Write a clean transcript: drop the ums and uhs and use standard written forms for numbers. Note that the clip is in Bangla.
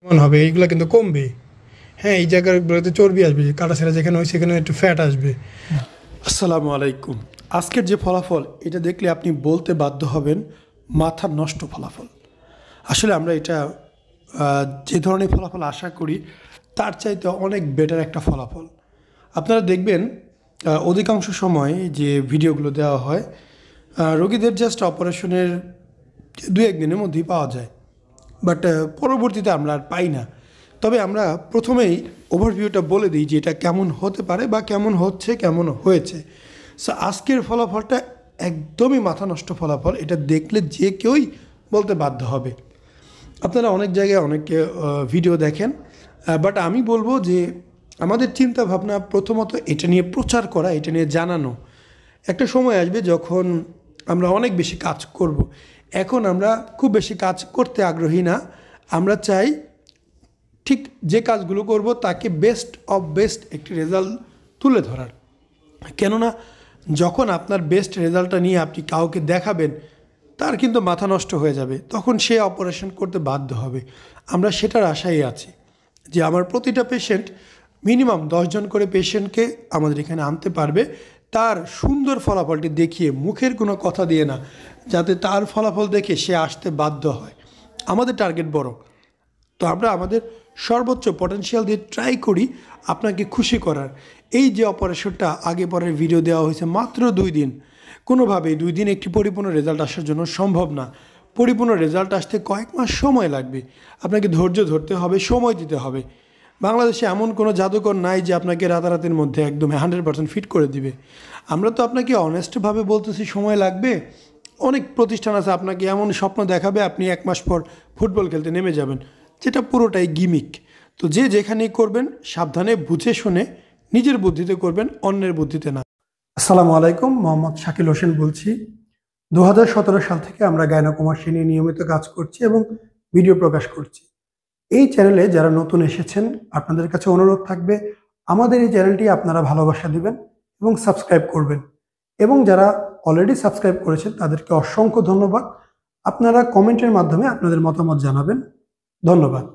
কেমন হবে এইগুলো কিন্তু কমবে। হ্যাঁ, এই জায়গাগুলোতে চর্বি আসবে, কাটাছেঁড়া যেখানে হয় সেখানে একটু ফ্যাট আসবে। আসসালামু আলাইকুম। আজকের যে ফলাফল এটা দেখলে আপনি বলতে বাধ্য হবেন মাথা নষ্ট ফলাফল। আসলে আমরা এটা যে ধরনের ফলাফল আশা করি তার চাইতে অনেক বেটার একটা ফলাফল। আপনারা দেখবেন অধিকাংশ সময় যে ভিডিওগুলো দেওয়া হয় রোগীদের জাস্ট অপারেশনের 2-1 দিনের মধ্যেই পাওয়া যায়, বাট পরবর্তীতে আমরা আর পাই না। তবে আমরা প্রথমেই ওভারভিউটা বলে দিই যে এটা কেমন হতে পারে বা কেমন হচ্ছে, কেমন হয়েছে। সো আজকের ফলাফলটা একদমই মাথা নষ্ট ফলাফল। এটা দেখলে যে কেউই বলতে বাধ্য হবে। আপনারা অনেক জায়গায় অনেক ভিডিও দেখেন, বাট আমি বলবো যে আমাদের চিন্তা ভাবনা প্রথমত এটা নিয়ে প্রচার করা, এটা নিয়ে জানানো। একটা সময় আসবে যখন আমরা অনেক বেশি কাজ করব। এখন আমরা খুব বেশি কাজ করতে আগ্রহী না। আমরা চাই ঠিক যে কাজগুলো করব তাকে বেস্ট অফ বেস্ট একটি রেজাল্ট তুলে ধরার। কেননা যখন আপনার বেস্ট রেজাল্টটা নিয়ে আপনি কাউকে দেখাবেন তার কিন্তু মাথা নষ্ট হয়ে যাবে, তখন সে অপারেশন করতে বাধ্য হবে। আমরা সেটার আশায় আছি যে আমার প্রতিটা পেশেন্ট মিনিমাম 10 জন করে পেশেন্টকে আমাদের এখানে আনতে পারবে, তার সুন্দর ফলাফলটি দেখিয়ে, মুখের কোনো কথা দিয়ে না, যাতে তার ফলাফল দেখে সে আসতে বাধ্য হয়। আমাদের টার্গেট বড়, তো আমরা আমাদের সর্বোচ্চ পটেনশিয়াল দিয়ে ট্রাই করি আপনাকে খুশি করার। এই যে অপারেশনটা আগে পরের ভিডিও দেওয়া হয়েছে মাত্র 2 দিন, কোনোভাবেই 2 দিন একটি পরিপূর্ণ রেজাল্ট আসার জন্য সম্ভব না। পরিপূর্ণ রেজাল্ট আসতে কয়েক মাস সময় লাগবে। আপনাকে ধৈর্য ধরতে হবে, সময় দিতে হবে। বাংলাদেশে এমন কোনো জাদুকর নাই যে আপনাকে রাতারাতির মধ্যে একদম 100% ফিট করে দিবে। আমরা তো আপনাকে অনেস্টভাবে বলতেছি সময় লাগবে। অনেক প্রতিষ্ঠান আছে আপনাকে এমন স্বপ্ন দেখাবে আপনি 1 মাস পর ফুটবল খেলতে নেমে যাবেন, যেটা পুরোটাই গিমিক। তো যে যেখানেই করবেন সাবধানে বুঝে শুনে নিজের বুদ্ধিতে করবেন, অন্যের বুদ্ধিতে না। আসসালামু আলাইকুম, মোহাম্মদ শাকিল হোসেন বলছি। 2017 সাল থেকে আমরা গাইনোকমার্সি নিয়ে নিয়মিত কাজ করছি এবং ভিডিও প্রকাশ করছি। এই চ্যানেলে যারা নতুন এসেছেন আপনাদের কাছে অনুরোধ থাকবে আমাদের এই চ্যানেলটি আপনারা ভালোবাসা দিবেন এবং সাবস্ক্রাইব করবেন। এবং যারা অলরেডি সাবস্ক্রাইব করেছেন তাদেরকে অসংখ্য ধন্যবাদ। আপনারা কমেন্টের মাধ্যমে আপনাদের মতামত জানাবেন। ধন্যবাদ।